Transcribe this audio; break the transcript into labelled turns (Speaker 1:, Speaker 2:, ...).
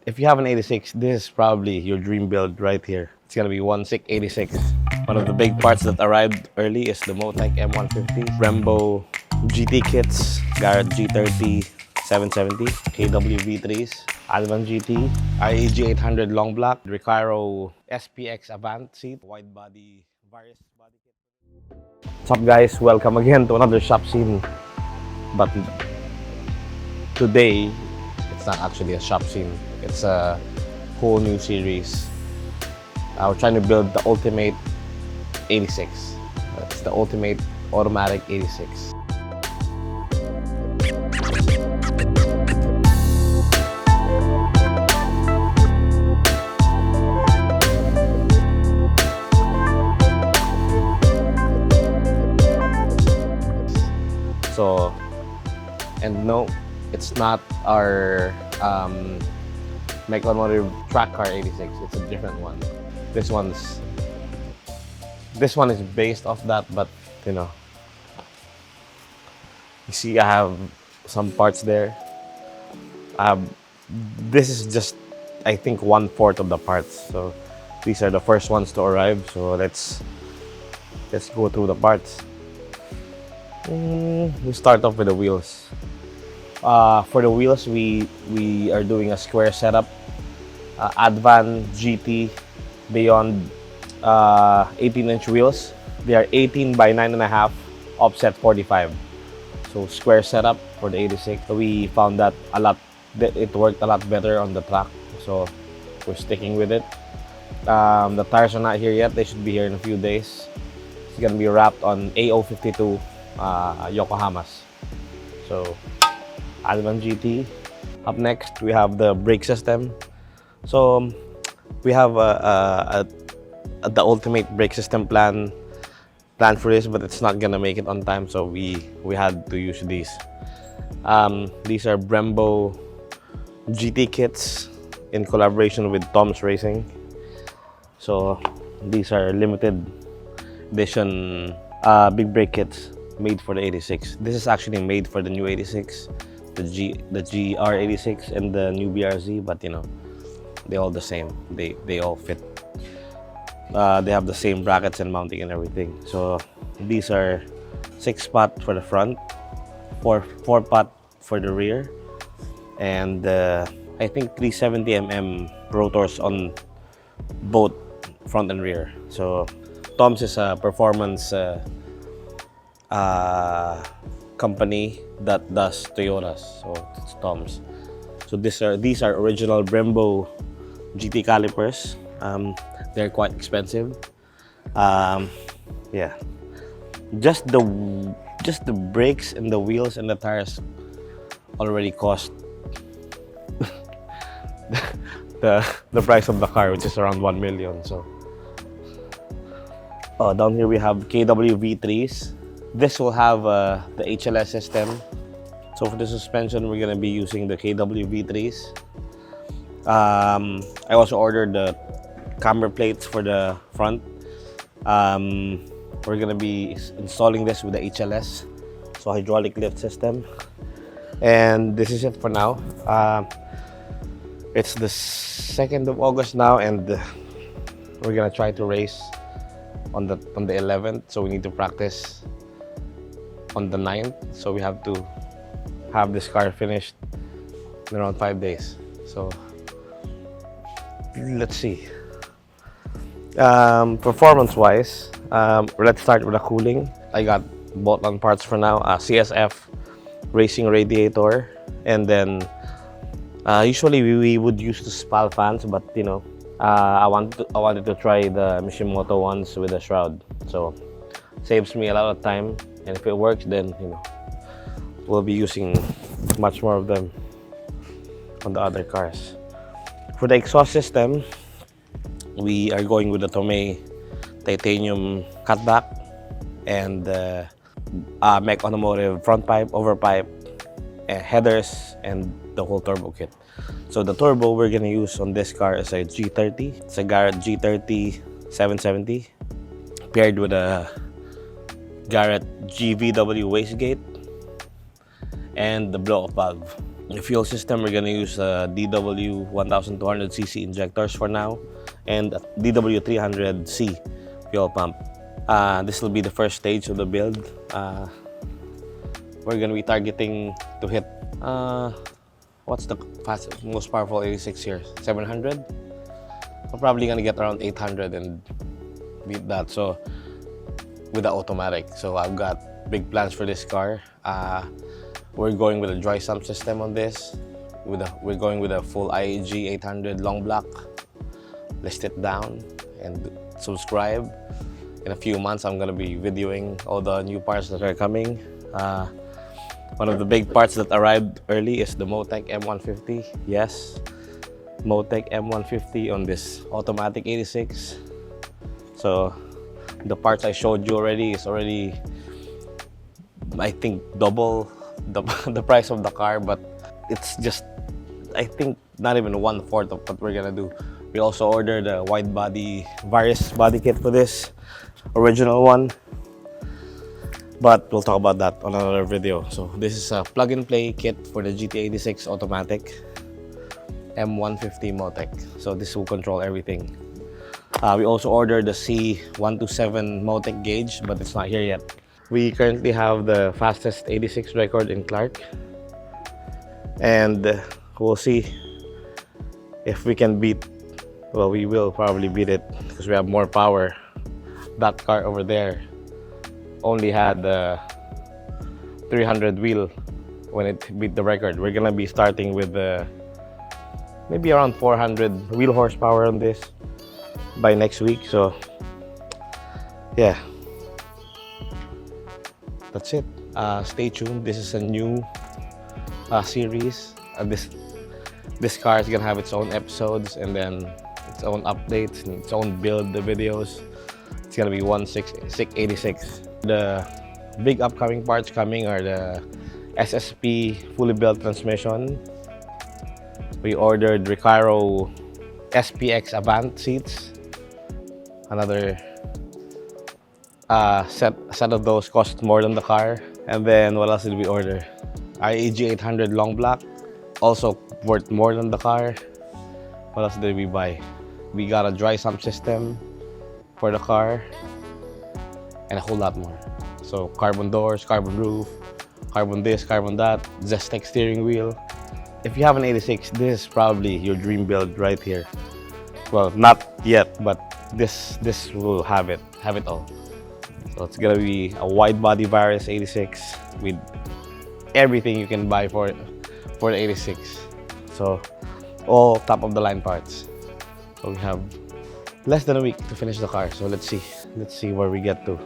Speaker 1: If you have an 86, this is probably your dream build right here. It's gonna be 1686. One of the big parts that arrived early is the Motec M150, Brembo GT kits, Garrett G30 770, KW V3s, Alvan GT, IAG 800 long block, Recaro SPX Avant seat, wide body, various body kit. What's up guys? Welcome again to another shop scene. But today, it's not actually a shop scene. It's a whole new series. We're trying to build the ultimate 86. It's the ultimate automatic 86. So, and no, it's not our Automotive track car 86. It's a different one. This one is based off that, but you know, you see, I have some parts there. This is just, I think, 1/4 of the parts. So these are the first ones to arrive. So let's go through the parts. We start off with the wheels. For the wheels, we are doing a square setup. Advan GT Beyond 18-inch wheels. They are 18 by 9.5, offset 45. So square setup for the 86. So we found that it worked a lot better on the track. So we're sticking with it. The tires are not here yet. They should be here in a few days. It's gonna be wrapped on AO52 Yokohamas. So Alvan GT. Up next, we have the brake system. So we have the ultimate brake system plan for this, but it's not gonna make it on time, so we had to use these. These are Brembo GT kits in collaboration with Tom's Racing. So these are limited edition big brake kits made for the 86. This is actually made for the new 86, the GR86 and the new BRZ, but you know, they all the same. They all fit. They have the same brackets and mounting and everything. So these are 6-pot for the front, 4-pot for the rear, and I think 370 rotors on both front and rear. So Tom's is a performance company that does Toyotas, so it's Tom's. So these are original Brembo GT calipers. They're quite expensive. Yeah, just the brakes and the wheels and the tires already cost the price of the car, which is around 1 million. So down here we have KW V3s. This will have the HLS system. So for the suspension, we're gonna be using the KW V3s. I also ordered the camber plates for the front. We're gonna be installing this with the HLS, so hydraulic lift system. And this is it for now. It's the 2nd of August now, and we're gonna try to race on the 11th. So we need to practice on the 9th. So we have to have this car finished in around 5 days. So let's see. Performance-wise, let's start with the cooling. I got bolt-on parts for now. CSF racing radiator, and then usually we would use the SPAL fans, but you know, I wanted to try the Mishimoto ones with the shroud. So saves me a lot of time, and if it works, then you know, we'll be using much more of them on the other cars. For the exhaust system, we are going with the Tomei titanium cutback and Automotive front pipe, overpipe, headers, and the whole turbo kit. So the turbo we're gonna use on this car is a G30. It's a Garrett G30 770 paired with a Garrett GVW wastegate and the blow-off valve. The fuel system, we're gonna use DW 1200cc injectors for now, and DW 300C fuel pump. This will be the first stage of the build. We're gonna be targeting to hit what's the most powerful 86 here? 700. We're probably gonna get around 800 and beat that. So with the automatic. So I've got big plans for this car. We're going with a dry sump system on this. We're going with a full IAG 800 long block. List it down and subscribe. In a few months, I'm gonna be videoing all the new parts that are coming. One of the big parts that arrived early is the Motec M150. Yes, Motec M150 on this automatic 86. So the parts I showed you already is already, I think, double the price of the car, but it's just, I think, not even 1/4 of what we're gonna do. We also ordered a wide body Various body kit for this original one, but we'll talk about that on another video. So this is a plug-and-play kit for the GT86 automatic M150 Motec. So this will control everything. We also ordered the C127 Motec gauge, but it's not here yet. We currently have the fastest 86 record in Clark, and we'll see if we can beat, well, we will probably beat it because we have more power. That car over there only had the 300 wheel when it beat the record. We're gonna be starting with maybe around 400 wheel horsepower on this by next week. So yeah, that's it. Stay tuned. This is a new series. This car is gonna have its own episodes and then its own updates and its own build videos. It's gonna be 86. The big upcoming parts coming are the SSP fully built transmission. We ordered Recaro SPX Avant seats. Another set of those cost more than the car. And then what else did we order? IAG 800 long block, also worth more than the car. What else did we buy? We got a dry sump system for the car and a whole lot more. So carbon doors, carbon roof, carbon this, carbon that, Zestec steering wheel. If you have an 86, this is probably your dream build right here. Well, not yet, but this will have it all. So it's gonna be a wide body Various 86 with everything you can buy for the 86. So all top of the line parts. So we have less than a week to finish the car. So let's see where we get to.